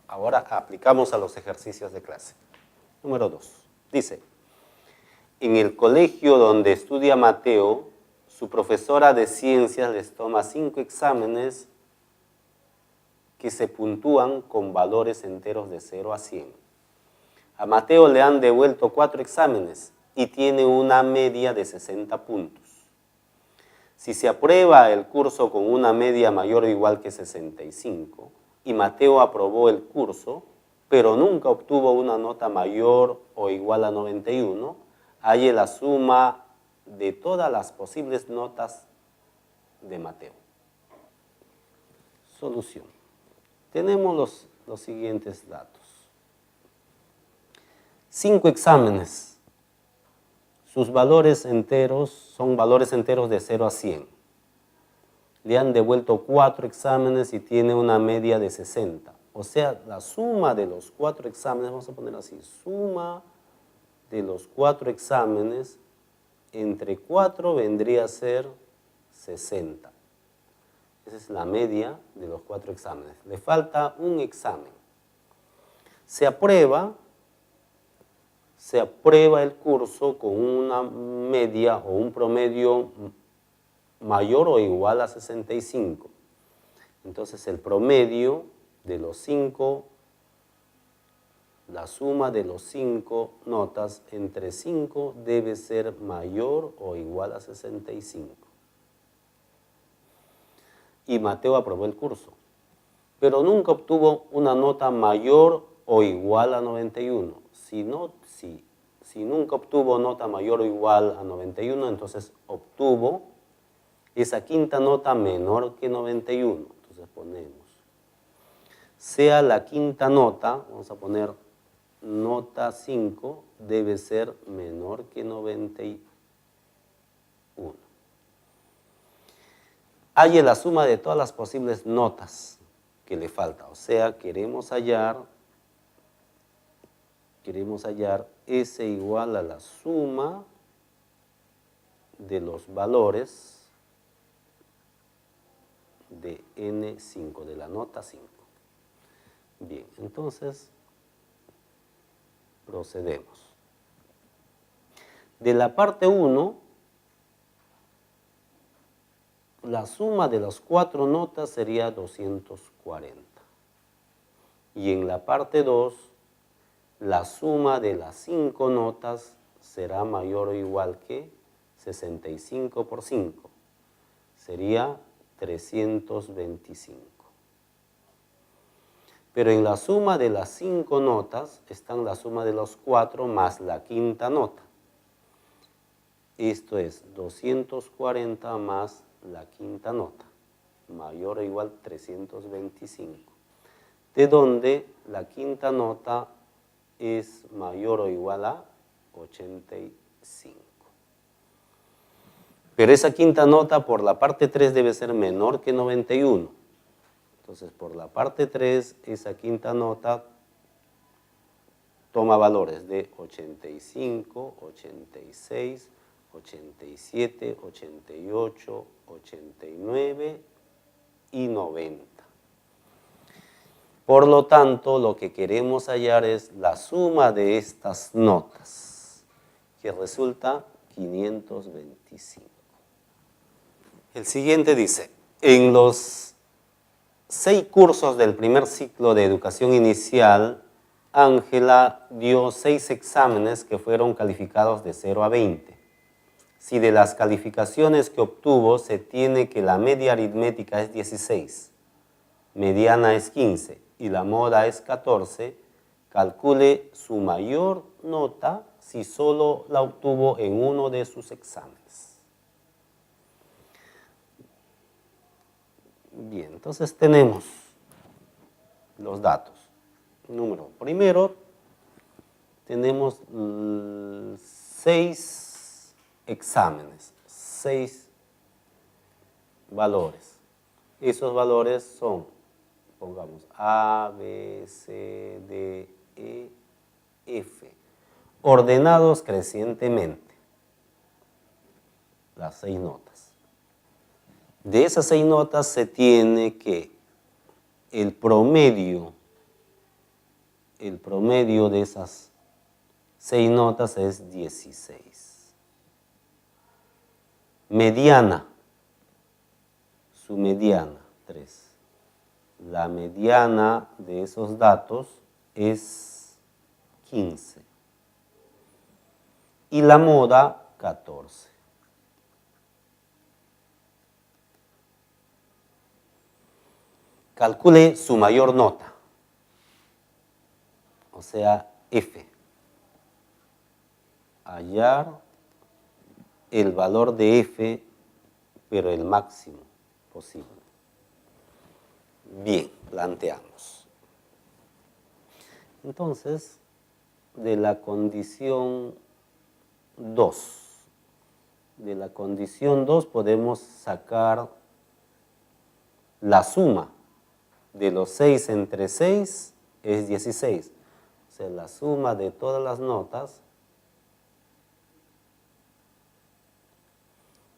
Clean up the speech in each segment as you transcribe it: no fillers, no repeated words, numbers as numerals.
Ahora aplicamos a los ejercicios de clase. Número 2. Dice, en el colegio donde estudia Mateo, su profesora de ciencias les toma 5 exámenes que se puntúan con valores enteros de 0 a 100. A Mateo le han devuelto 4 exámenes y tiene una media de 60 puntos. Si se aprueba el curso con una media mayor o igual que 65, y Mateo aprobó el curso, pero nunca obtuvo una nota mayor o igual a 91, halle la suma de todas las posibles notas de Mateo. Solución. Tenemos los siguientes datos. 5 exámenes. Sus valores enteros son valores enteros de 0 a 100. Le han devuelto 4 exámenes y tiene una media de 60. O sea, la suma de los 4 exámenes, vamos a poner así, suma de los 4 exámenes entre 4 vendría a ser 60. Esa es la media de los 4 exámenes. Le falta un examen. Se aprueba el curso con una media o un promedio mayor o igual a 65. Entonces el promedio de los 5, la suma de los 5 notas entre 5 debe ser mayor o igual a 65. Y Mateo aprobó el curso, pero nunca obtuvo una nota mayor o igual a 91. Si nunca obtuvo nota mayor o igual a 91, entonces obtuvo esa quinta nota menor que 91. Entonces ponemos, sea la quinta nota, vamos a poner nota 5, debe ser menor que 91. Halle la suma de todas las posibles notas que le falta. O sea, queremos hallar S igual a la suma de los valores de N5, de la nota 5. Bien, entonces procedemos. De la parte 1, la suma de las 4 notas sería 240. Y en la parte 2, la suma de las 5 notas será mayor o igual que 65 por 5. Sería 325. Pero en la suma de las 5 notas están la suma de los 4 más la quinta nota. Esto es 240 más la quinta nota, mayor o igual 325. De donde la quinta nota es mayor o igual a 85. Pero esa quinta nota por la parte 3 debe ser menor que 91. Entonces, por la parte 3, esa quinta nota toma valores de 85, 86, 87, 88, 89 y 90. Por lo tanto, lo que queremos hallar es la suma de estas notas, que resulta 525. El siguiente dice, en los 6 cursos del primer ciclo de educación inicial, Ángela dio 6 exámenes que fueron calificados de 0 a 20. Si de las calificaciones que obtuvo se tiene que la media aritmética es 16, mediana es 15 y la moda es 14, calcule su mayor nota si solo la obtuvo en uno de sus exámenes. Bien, entonces tenemos los datos. Primero, tenemos 6 exámenes, 6 valores. Esos valores son, pongamos, A, B, C, D, E, F, ordenados crecientemente, las 6 notas. De esas 6 notas se tiene que el promedio el promedio de esas 6 notas es 16. Mediana, su mediana, 3. La mediana de esos datos es 15. Y la moda, 14. Calcule su mayor nota, o sea, F. Hallar el valor de F, pero el máximo posible. Bien, planteamos. Entonces, de la condición 2, podemos sacar la suma de los 6 entre 6 es 16. O sea, la suma de todas las notas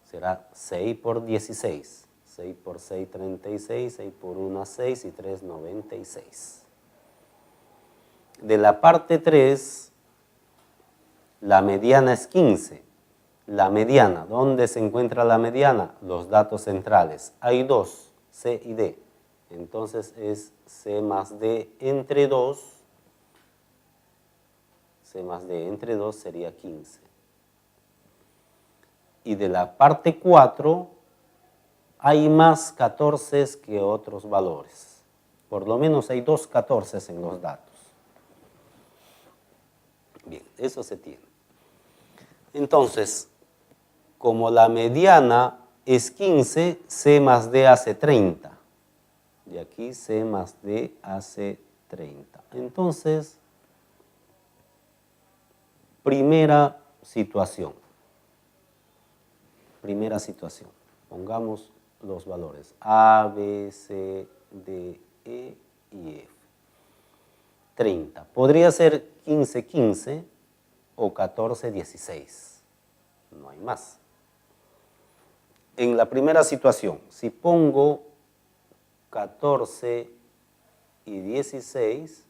será 6 por 16. 6 por 6, 36, 6 por 1, 6 y 3, 96. De la parte 3, la mediana es 15. La mediana, ¿dónde se encuentra la mediana? Los datos centrales. Hay 2, C y D. Entonces es C más D entre 2. C más D entre 2 sería 15. Y de la parte 4 hay más 14 que otros valores. Por lo menos hay 2 14 en los datos. Bien, eso se tiene. Entonces, como la mediana es 15, C más D hace 30. Y aquí C más D hace 30. Entonces, primera situación. Pongamos los valores A, B, C, D, E y F. 30. Podría ser 15, 15 o 14, 16. No hay más. En la primera situación, si pongo 14 y 16,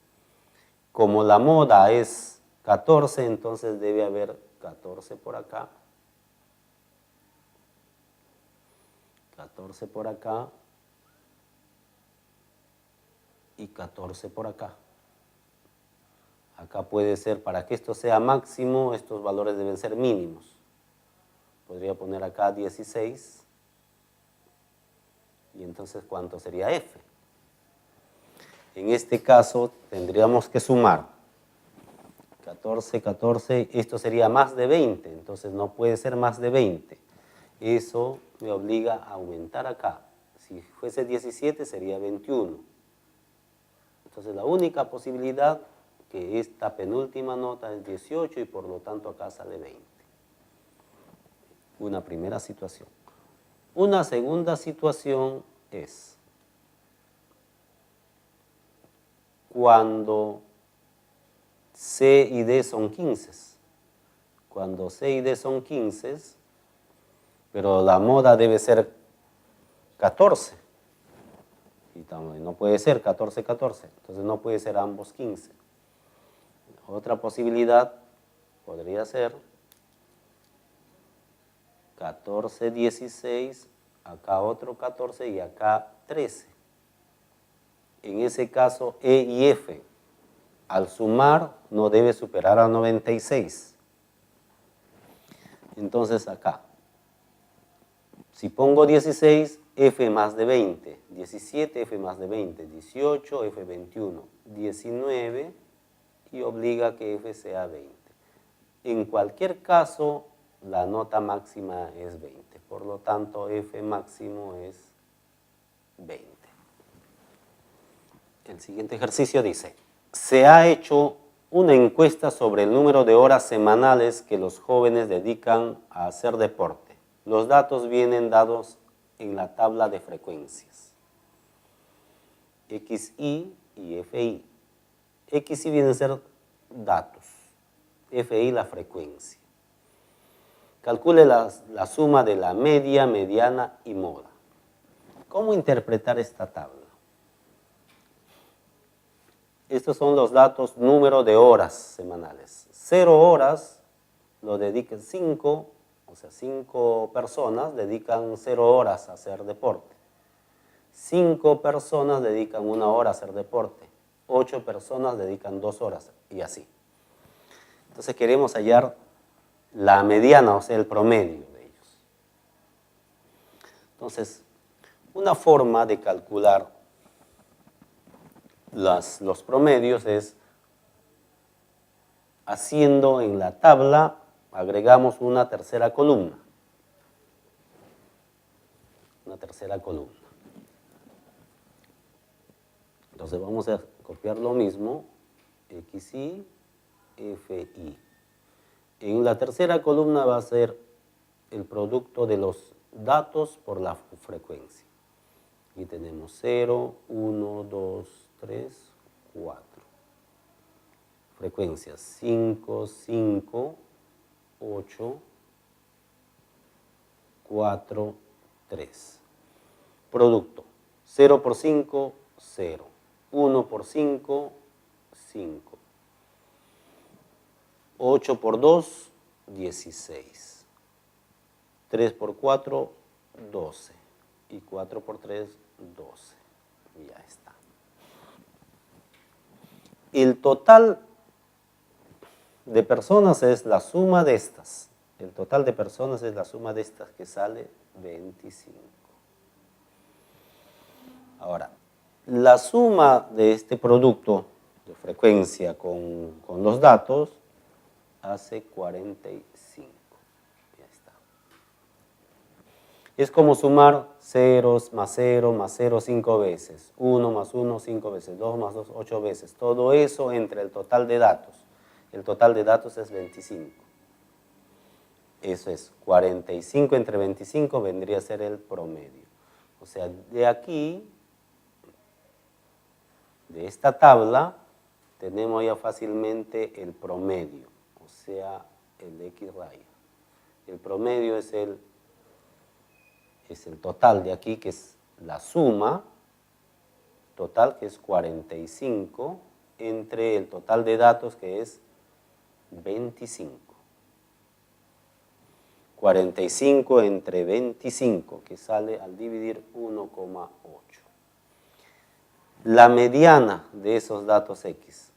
como la moda es 14, entonces debe haber 14 por acá, 14 por acá y 14 por acá. Acá puede ser, para que esto sea máximo, estos valores deben ser mínimos. Podría poner acá 16. Y entonces, ¿cuánto sería F? En este caso, tendríamos que sumar 14, 14, esto sería más de 20, entonces no puede ser más de 20. Eso me obliga a aumentar acá. Si fuese 17 sería 21. Entonces la única posibilidad que esta penúltima nota es 18 y por lo tanto acá sale 20. Una primera situación. Una segunda situación es cuando C y D son 15. Cuando C y D son 15, pero la moda debe ser 14. Y no puede ser 14, 14. Entonces no puede ser ambos 15. Otra posibilidad podría ser 14, 16, acá otro 14 y acá 13. En ese caso, E y F, al sumar, no debe superar a 96. Entonces acá, si pongo 16, F más de 20, 17, F más de 20, 18, F 21, 19 y obliga que F sea 20. En cualquier caso, la nota máxima es 20, por lo tanto F máximo es 20. El siguiente ejercicio dice, se ha hecho una encuesta sobre el número de horas semanales que los jóvenes dedican a hacer deporte. Los datos vienen dados en la tabla de frecuencias. XI y FI. XI vienen a ser datos, FI la frecuencia. Calcule la suma de la media, mediana y moda. ¿Cómo interpretar esta tabla? estos son los datos número de horas semanales. 0 horas lo dedican 5, o sea, 5 personas dedican 0 horas a hacer deporte. 5 personas dedican 1 hora a hacer deporte. 8 personas dedican 2 horas y así. Entonces queremos hallar la mediana, o sea, el promedio de ellos. Entonces, una forma de calcular los promedios es haciendo en la tabla, agregamos una tercera columna. Una tercera columna. Entonces vamos a copiar lo mismo, XI, FI. En la tercera columna va a ser el producto de los datos por la frecuencia. Aquí tenemos 0, 1, 2, 3, 4. Frecuencias 5, 5, 8, 4, 3. Producto 0 por 5, 0. 1 por 5, 5. 8 por 2, 16. 3 por 4, 12. Y 4 por 3, 12. Ya está. El total de personas es la suma de estas. El total de personas es la suma de estas, que sale 25. Ahora, la suma de este producto de frecuencia con los datos hace 45. Ya está. Es como sumar ceros más 0 más 0 5 veces. 1 más 1 5 veces. 2 más 2 8 veces. Todo eso entre el total de datos. El total de datos es 25. Eso es 45 entre 25 vendría a ser el promedio. O sea, de aquí, de esta tabla, tenemos ya fácilmente el promedio, o sea, el X raya. El promedio es el total de aquí, que es la suma total, que es 45, entre el total de datos, que es 25. 45 entre 25, que sale al dividir 1,8. La mediana de esos datos X.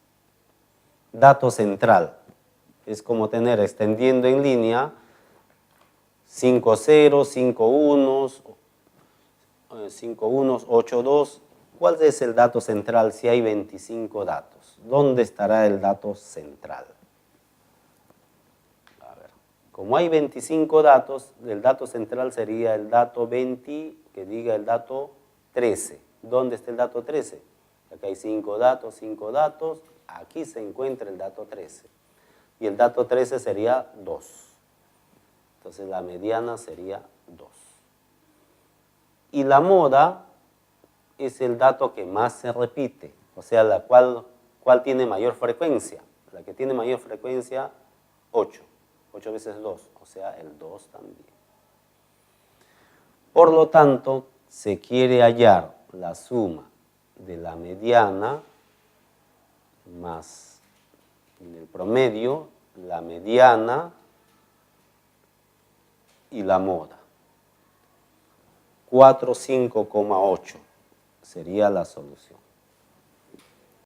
Dato central. Es como tener, extendiendo en línea, 5 ceros, 5 unos, 8 2. ¿Cuál es el dato central si hay 25 datos? ¿Dónde estará el dato central? A ver, como hay 25 datos, el dato central sería el dato 20, que diga el dato 13. ¿Dónde está el dato 13? Acá hay 5 datos, aquí se encuentra el dato 13. Y el dato 13 sería 2. Entonces la mediana sería 2. Y la moda es el dato que más se repite, o sea, la cual tiene mayor frecuencia. La que tiene mayor frecuencia, 8. 8 veces 2, o sea, el 2 también. Por lo tanto, se quiere hallar la suma de la mediana más el promedio, la mediana y la moda. 4, 5,8 sería la solución.